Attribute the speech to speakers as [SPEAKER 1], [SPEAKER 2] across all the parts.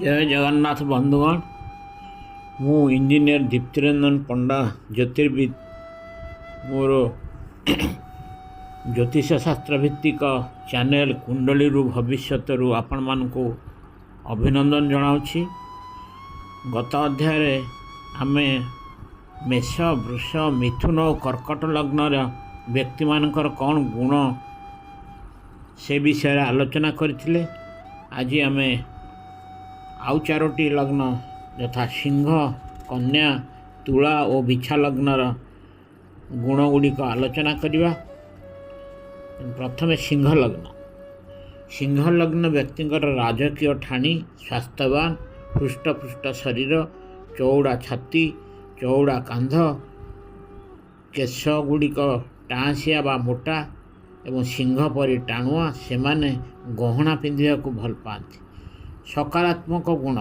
[SPEAKER 1] जय जगन्नाथ बंधुगण। मु इंजीनियर दीप्तिरंजन पंडा ज्योतिर्विद मोर ज्योतिष शास्त्र भित्तिक चैनल कुंडली भविष्यत आपण मानक अभिनंदन जनाऊँगी। गत अध्याय आमे मेष वृष मिथुन और कर्कट लग्नर व्यक्ति मानकर कौन गुण से विषय आलोचना करथिले। आज आमे आउ चारोटी लग्न यथा सिंह कन्या तुला और बिछा लग्नर गुणगुड़िक आलोचना करिबा। प्रथमे सिंह लग्न व्यक्तिंकर राजकीय ठाणी स्वास्थ्यवान हृष्टपुष्ट शरीर चौड़ा छाती चौड़ा कांध केश गुड़िक टाँसिया बा मोटा एवं सिंह परी टाणुआ सेमाने गहना पिंधिया को भल पाती। सकारात्मक गुण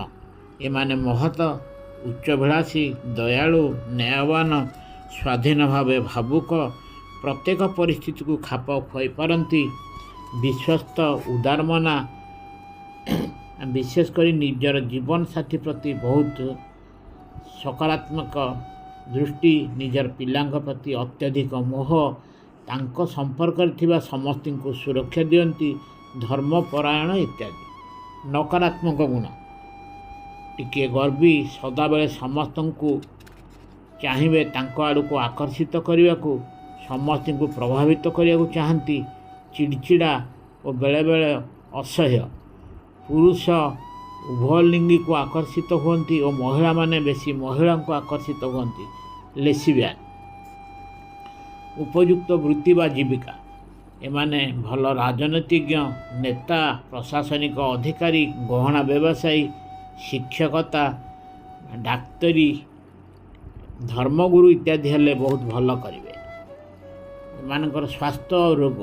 [SPEAKER 1] एमाने महत उच्चभिलाषी दयालु न्यायवान स्वाधीन भावे भावुक प्रत्येक परिस्थिति को खाप खुआई पारती विश्वस्त उदारमना विशेषकर निजर जीवन साथी प्रति बहुत सकारात्मक दृष्टि निजर पिलांक प्रति अत्यधिक मोह तांको संपर्क थिबा समस्ती को सुरक्षा दियंती धर्मपरायण इत्यादि। नकारात्मक गुण टिके गर्वी सदाबले समस्त को चाहिए तांको आड़ को आकर्षित करने को समस्त को प्रभावित करने को चाहती चिड़चिड़ा और बेले बेले असह्य पुरुष उभयलिंगी को आकर्षित होती और महिला माने बेसी महिला को आकर्षित होती लेसिबियान। उपयुक्त वृत्ति बा जीविका एमाने भल राजनीतिज्ञ नेता प्रशासनिक अधिकारी गहना व्यवसायी शिक्षकता डाक्तरी धर्मगुरु इत्यादि हेले बहुत भल करेंगे। एमानकर स्वास्थ्य और रोग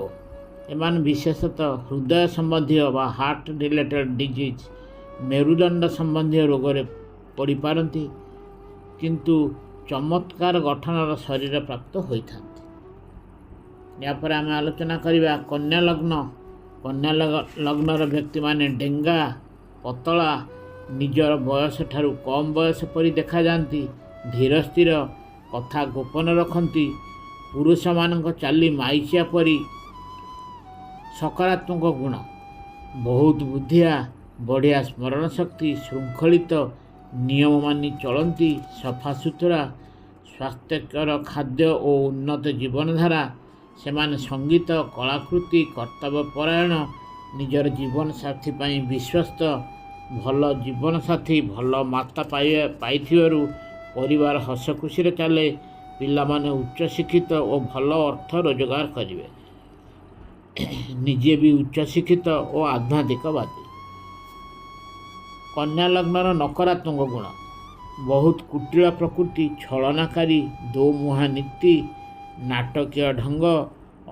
[SPEAKER 1] एमान विशेषतः हृदय संबंधी व हार्ट रिलेटेड डिजीज मेरुदंड संबंधी रोग पड़ पारती किंतु चमत्कार गठनर शरीर प्राप्त होता। यापर आम आलोचना करवा कन्या लग्नर व्यक्ति माने डेंगा पतला निजर बयस ठारू कम बयस परी देखा जाती धीर स्थिर कथा गोपन रखती पुरुष मानक चाली माइचिया परी। सकारात्मक गुण बहुत बुद्धिया बढ़िया स्मरण शक्ति श्रृंखलित नियम मानी चलती सफा सुतरा स्वास्थ्यकर खाद्य और उन्नत जीवनधारा सेमाने संगीत कलाकृति कर्तव्यपरायण निजर जीवन साथी पाई विश्वस्त भल जीवन साथी भल माता पाई परिवार हस खुशी चले पिला माने उच्च शिक्षित और भल अर्थ रोजगार करेंगे निजे भी उच्च शिक्षित और आध्यात्मिकवादी। कन्या लग्नर नकारात्मक गुण बहुत कुटिल प्रकृति छलनाकारी दो मुहा नीति नाटकीय ढंग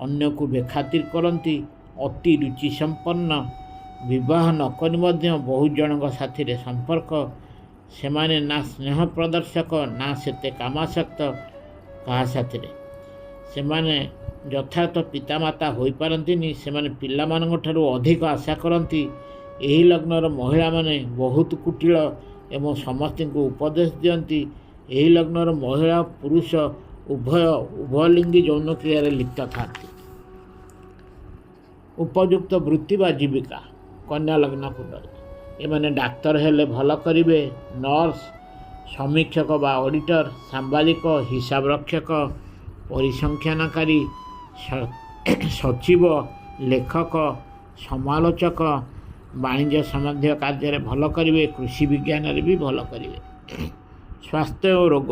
[SPEAKER 1] अन्य को बेखातिर करती अति रुचि संपन्न विवाह नकरी बहुत जन साथी संपर्क सेमाने ना स्नेह प्रदर्शक ना सेते कामासक्त कहा साथी सेमाने यथार्थ पितामाता हो पारती सेमाने पिला मानक ठारू अधिक आशा करती। एही लग्नर महिला माने बहुत कुटिल एवं समस्त को उपदेश दियंती। एही लग्नर महिला पुरुष उभयलिंगी यौन क्रिया लिप्त था। उपयुक्त वृत्ति बा जीविका कन्या लग्न कुंडली एमाने डाक्तर हेले भल करिवे नर्स समीक्षक बा ऑडिटर सांबादिक हिसाब रक्षक परिसंख्यानकारी सचिव लेखक समालोचक वाणिज्य संबंधी कार्य भल करिवे कृषि विज्ञान भी भल करिवे। स्वास्थ्य और रोग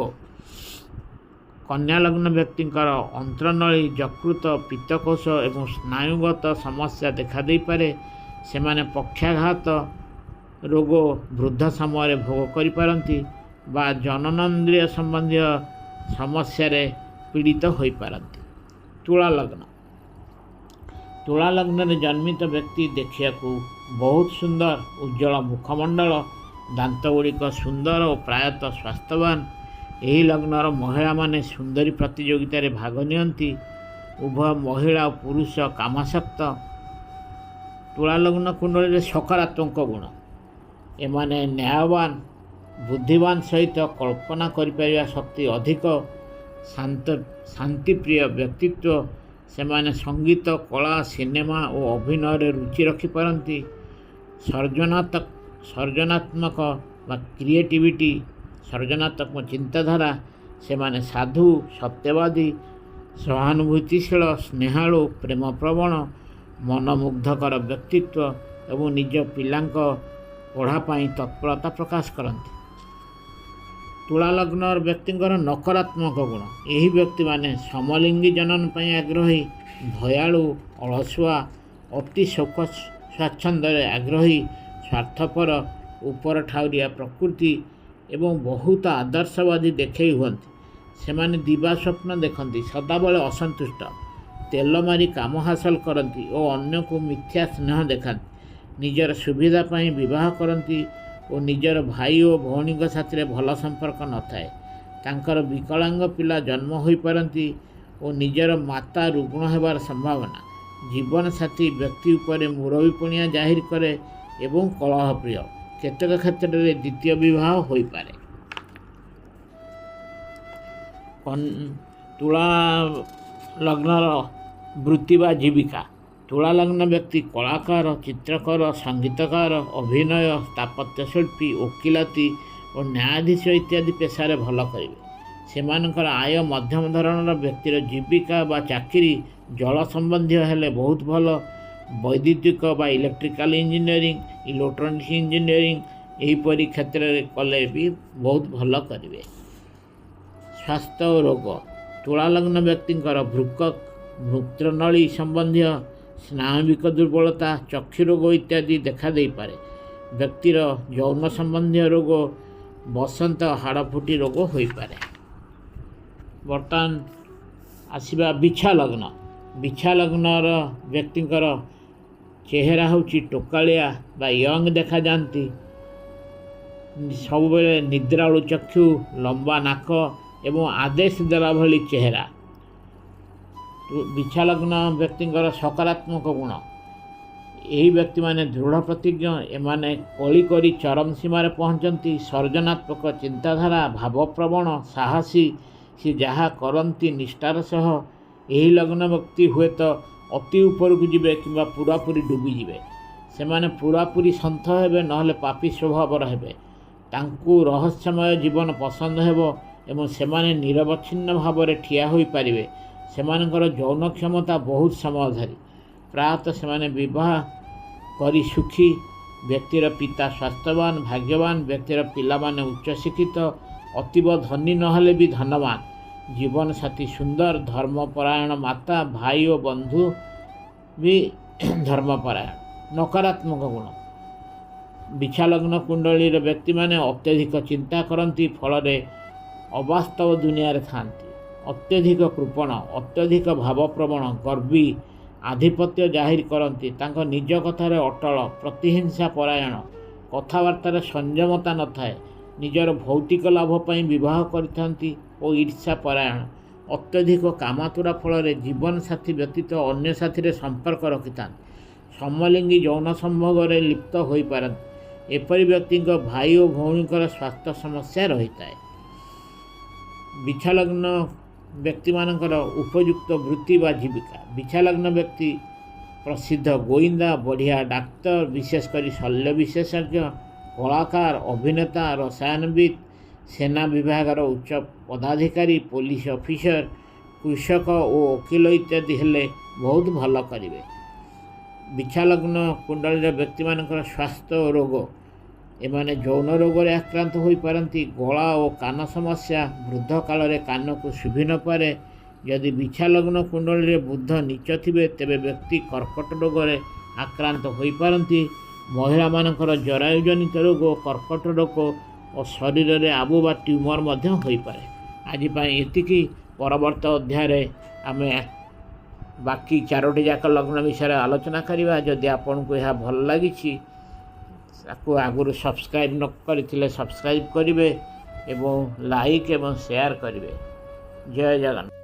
[SPEAKER 1] कन्या लग्न व्यक्तिंकर अंतरनली यकृत पित्तकोश एवं स्नायुगत समस्या देखा दे पारे। सेमाने पक्षाघात रोग वृद्ध समय भोग करि पारंती बा जननेन्द्रिय संबंधी समस्या पीड़ित हो पारंती। तुला लग्न में जन्मित व्यक्ति देखिया बहुत सुंदर उज्जवल मुखमंडल दांत गुड़िक सुंदर और प्रायतः स्वास्थ्यवान। यही लग्नर महिला माने सुंदरी प्रतियोगिता रे भाग नियंती उभय महिला और पुरुष कामासक्त। तुला लग्न कुंडली सकारात्मक गुण ଏମାନେ ନ୍ୟାୟବାନ, ବୁଦ୍ଧିମାନ ସହିତ କଳ୍ପନା କରିପାରିବା ଶକ୍ତି ଅଧିକ, ଶାନ୍ତିପ୍ରିୟ ବ୍ୟକ୍ତିତ୍ୱ। ସେମାନେ ସଙ୍ଗୀତ, କଳା, ସିନେମା ଓ ଅଭିନୟରେ ରୁଚି ରଖିପାରନ୍ତି। ସର୍ଜନାତ୍ମକ ବା କ୍ରିଏଟିଭିଟି, ସର୍ଜନାତ୍ମକ ଚିନ୍ତାଧାରା। ସେମାନେ ସାଧୁ, ସତ୍ୟବାଦୀ, ସହାନୁଭୂତିଶୀଳ, ସ୍ନେହାଳୁ, ପ୍ରେମପ୍ରବଣ, ମନମୁଗ୍ଧକର ବ୍ୟକ୍ତିତ୍ୱ ଏବଂ ନିଜ ପିଲାଙ୍କ ପଢ଼ା ପାଇଁ ତତ୍ପରତା ପ୍ରକାଶ କରନ୍ତି। ତୁଳା ଲଗ୍ନର ବ୍ୟକ୍ତିଙ୍କର ନକାରାତ୍ମକ ଗୁଣ। ଏହି ବ୍ୟକ୍ତିମାନେ ସମଲିଙ୍ଗୀ ଜନନ ପାଇଁ ଆଗ୍ରହୀ, ଭୟାଳୁ, ଅଳସୁଆ, ଅତି ଶୋକ ସ୍ୱାଚ୍ଛନ୍ଦ୍ୟରେ ଆଗ୍ରହୀ, ସ୍ୱାର୍ଥପର, ଉପର ଠାଉରିଆ ପ୍ରକୃତି ଏବଂ ବହୁତ ଆଦର୍ଶବାଦୀ ଦେଖେଇ ହୁଅନ୍ତି। ସେମାନେ ଦିବା ସ୍ୱପ୍ନ ଦେଖନ୍ତି, ସଦାବେଳେ ଅସନ୍ତୁଷ୍ଟ, ତେଲ ମାରି କାମ ହାସଲ କରନ୍ତି ଓ ଅନ୍ୟକୁ ମିଥ୍ୟା ସ୍ନେହ ଦେଖାନ୍ତି। ନିଜର ସୁବିଧା ପାଇଁ ବିବାହ କରନ୍ତି ଓ ନିଜର ଭାଇ ଓ ଭଉଣୀଙ୍କ ସାଥିରେ ଭଲ ସମ୍ପର୍କ ନଥାଏ। ତାଙ୍କର ବିକଳାଙ୍ଗ ପିଲା ଜନ୍ମ ହୋଇପାରନ୍ତି ଓ ନିଜର ମାତା ରୁଗ୍ଣ ହେବାର ସମ୍ଭାବନା। ଜୀବନସାଥୀ ବ୍ୟକ୍ତି ଉପରେ ମୁରବିପଣିଆ ଜାହିର କରେ ଏବଂ କଳହପ୍ରିୟ। କେତେକ କ୍ଷେତ୍ରରେ ଦ୍ୱିତୀୟ ବିବାହ ହୋଇପାରେ। ତୁଳା ଲଗ୍ନର ବୃତ୍ତି ବା ଜୀବିକା। ତୁଳା ଲଗ୍ନ ବ୍ୟକ୍ତି କଳାକାର, ଚିତ୍ରକର, ସଙ୍ଗୀତକାର, ଅଭିନୟ, ସ୍ଥାପତ୍ୟଶିଳ୍ପୀ, ଓକିଲାତି ଓ ନ୍ୟାୟାଧୀଶ ଇତ୍ୟାଦି ପେଶାରେ ଭଲ କରିବେ। ସେମାନଙ୍କର ଆୟ ମଧ୍ୟମ ଧରଣର। ବ୍ୟକ୍ତିର ଜୀବିକା ବା ଚାକିରି ଜଳ ସମ୍ବନ୍ଧୀୟ ହେଲେ ବହୁତ ଭଲ। ବୈଦ୍ୟୁତିକ ବା ଇଲେକ୍ଟ୍ରିକାଲ ଇଞ୍ଜିନିୟରିଂ, ଇଲେକ୍ଟ୍ରୋନିକ୍ସ ଇଞ୍ଜିନିୟରିଂ ଏହିପରି କ୍ଷେତ୍ରରେ କଲେ ବି ବହୁତ ଭଲ କରିବେ। ସ୍ୱାସ୍ଥ୍ୟ ଓ ରୋଗ। ତୁଳା ଲଗ୍ନ ବ୍ୟକ୍ତିଙ୍କର ବୃକକ୍, ମୂତ୍ରନଳୀ ସମ୍ବନ୍ଧୀୟ, ସ୍ନାୟବିକ ଦୁର୍ବଳତା, ଚକ୍ଷୁ ରୋଗ ଇତ୍ୟାଦି ଦେଖାଦେଇପାରେ। ବ୍ୟକ୍ତିର ଯୌନ ସମ୍ବନ୍ଧୀୟ ରୋଗ, ବସନ୍ତ, ହାଡ଼ଫୁଟି ରୋଗ ହୋଇପାରେ। ବର୍ତ୍ତମାନ ଆସିବା ବିଛା ଲଗ୍ନ। ବିଛା ଲଗ୍ନର ବ୍ୟକ୍ତିଙ୍କର ଚେହେରା ହେଉଛି ଟୋକାଳିଆ ବା ୟଙ୍ଗ ଦେଖାଯାଆନ୍ତି। ସବୁବେଳେ ନିଦ୍ରାଳୁ ଚକ୍ଷୁ, ଲମ୍ବା ନାକ ଏବଂ ଆଦେଶ ଦେଲା ଭଳି ଚେହେରା। ବିଛା ଲଗ୍ନ ବ୍ୟକ୍ତିଙ୍କର ସକାରାତ୍ମକ ଗୁଣ। ଏହି ବ୍ୟକ୍ତିମାନେ ଦୃଢ଼ ପ୍ରତିଜ୍ଞ। ଏମାନେ କଳି କରି ଚରମ ସୀମାରେ ପହଞ୍ଚନ୍ତି। ସର୍ଜନାତ୍ମକ ଚିନ୍ତାଧାରା, ଭାବପ୍ରବଣ, ସାହସୀ। ସେ ଯାହା କରନ୍ତି ନିଷ୍ଠାର ସହ। ଏହି ଲଗ୍ନ ବ୍ୟକ୍ତି ହୁଏତ ଅତି ଉପରକୁ ଯିବେ କିମ୍ବା ପୁରାପୁରି ଡୁବିଯିବେ। ସେମାନେ ପୁରାପୁରି ସନ୍ଥ ହେବେ, ନହେଲେ ପାପୀ ସ୍ୱଭାବର ହେବେ। ତାଙ୍କୁ ରହସ୍ୟମୟ ଜୀବନ ପସନ୍ଦ ହେବ ଏବଂ ସେମାନେ ନିରବଚ୍ଛିନ୍ନ ଭାବରେ ଠିଆ ହୋଇପାରିବେ। ସେମାନଙ୍କର ଯୌନ କ୍ଷମତା ବହୁତ ସମୟ ଧରି। ପ୍ରାୟତଃ ସେମାନେ ବିବାହ କରି ସୁଖୀ। ବ୍ୟକ୍ତିର ପିତା ସ୍ୱାସ୍ଥ୍ୟବାନ, ଭାଗ୍ୟବାନ। ବ୍ୟକ୍ତିର ପିଲାମାନେ ଉଚ୍ଚଶିକ୍ଷିତ, ଅତୀବ ଧନୀ ନହେଲେ ବି ଧନବାନ। ଜୀବନସାଥୀ ସୁନ୍ଦର, ଧର୍ମପରାୟଣ ମାତା, ଭାଇ ଓ ବନ୍ଧୁ ବି ଧର୍ମପରାୟଣ। ନକାରାତ୍ମକ ଗୁଣ। ବିଛା ଲଗ୍ନ କୁଣ୍ଡଳୀର ବ୍ୟକ୍ତିମାନେ ଅତ୍ୟଧିକ ଚିନ୍ତା କରନ୍ତି, ଫଳରେ ଅବାସ୍ତବ ଦୁନିଆରେ ଥାନ୍ତି। ଅତ୍ୟଧିକ କୃପଣ, ଅତ୍ୟଧିକ ଭାବପ୍ରବଣ, ଗର୍ବୀ, ଆଧିପତ୍ୟ ଜାହିର କରନ୍ତି। ତାଙ୍କ ନିଜ କଥାରେ ଅଟଳ, ପ୍ରତିହିଂସା ପରାୟଣ, କଥାବାର୍ତ୍ତାରେ ସଂଯମତା ନଥାଏ। ନିଜର ଭୌତିକ ଲାଭ ପାଇଁ ବିବାହ କରିଥାନ୍ତି ଓ ଈର୍ଷା ପରାୟଣ। ଅତ୍ୟଧିକ କାମାତୁରା ଫଳରେ ଜୀବନସାଥୀ ବ୍ୟତୀତ ଅନ୍ୟ ସାଥିରେ ସମ୍ପର୍କ ରଖିଥାନ୍ତି। ସମଲିଙ୍ଗୀ ଯୌନ ସମ୍ଭୋଗରେ ଲିପ୍ତ ହୋଇପାରନ୍ତି। ଏପରି ବ୍ୟକ୍ତିଙ୍କ ଭାଇ ଓ ଭଉଣୀଙ୍କର ସ୍ୱାସ୍ଥ୍ୟ ସମସ୍ୟା ରହିଥାଏ। ବିଛା ଲଗ୍ନ ବ୍ୟକ୍ତିମାନଙ୍କର ଉପଯୁକ୍ତ ବୃତ୍ତି ବା ଜୀବିକା। ବିଛା ଲଗ୍ନ ବ୍ୟକ୍ତି ପ୍ରସିଦ୍ଧ ଗୋଇନ୍ଦା, ବଢ଼ିଆ ଡାକ୍ତର, ବିଶେଷ କରି ଶଲ୍ୟ ବିଶେଷଜ୍ଞ, କଳାକାର, ଅଭିନେତା, ରସାୟନବିତ୍, ସେନା ବିଭାଗର ଉଚ୍ଚ ପଦାଧିକାରୀ, ପୋଲିସ ଅଫିସର, କୃଷକ ଓ ଓକିଲ ଇତ୍ୟାଦି ହେଲେ ବହୁତ ଭଲ କରିବେ। ବିଛା ଲଗ୍ନ କୁଣ୍ଡଳୀର ବ୍ୟକ୍ତିମାନଙ୍କର ସ୍ୱାସ୍ଥ୍ୟ ଓ ରୋଗ। ଏମାନେ ଯୌନ ରୋଗରେ ଆକ୍ରାନ୍ତ ହୋଇପାରନ୍ତି। ଗଳା ଓ କାନ ସମସ୍ୟା। ବୃଦ୍ଧ କାଳରେ କାନକୁ ଶୁଭି ନପାରେ। ଯଦି ବିଛା ଲଗ୍ନ କୁଣ୍ଡଳୀରେ ବୁଧ ନୀଚ ଥିବେ ତେବେ ବ୍ୟକ୍ତି କର୍କଟ ରୋଗରେ ଆକ୍ରାନ୍ତ ହୋଇପାରନ୍ତି। ମହିଳାମାନଙ୍କର ଜରାୟୁଜନିତ ରୋଗ, କର୍କଟ ରୋଗ ଓ ଶରୀରରେ ଆବୁ ବା ଟ୍ୟୁମର ମଧ୍ୟ ହୋଇପାରେ। ଆଜି ପାଇଁ ଏତିକି। ପରବର୍ତ୍ତୀ ଅଧ୍ୟାୟରେ ଆମେ ବାକି 4ଟି ଯାକ ଲଗ୍ନ ବିଷୟରେ ଆଲୋଚନା କରିବା। ଯଦି ଆପଣଙ୍କୁ ଏହା ଭଲ ଲାଗିଛି ତାକୁ ଆଗରୁ ସବସ୍କ୍ରାଇବ୍ ନ କରିଥିଲେ ସବସ୍କ୍ରାଇବ୍ କରିବେ ଏବଂ ଲାଇକ୍ ଏବଂ ସେୟାର କରିବେ। ଜୟ ଜଗନ୍ନାଥ।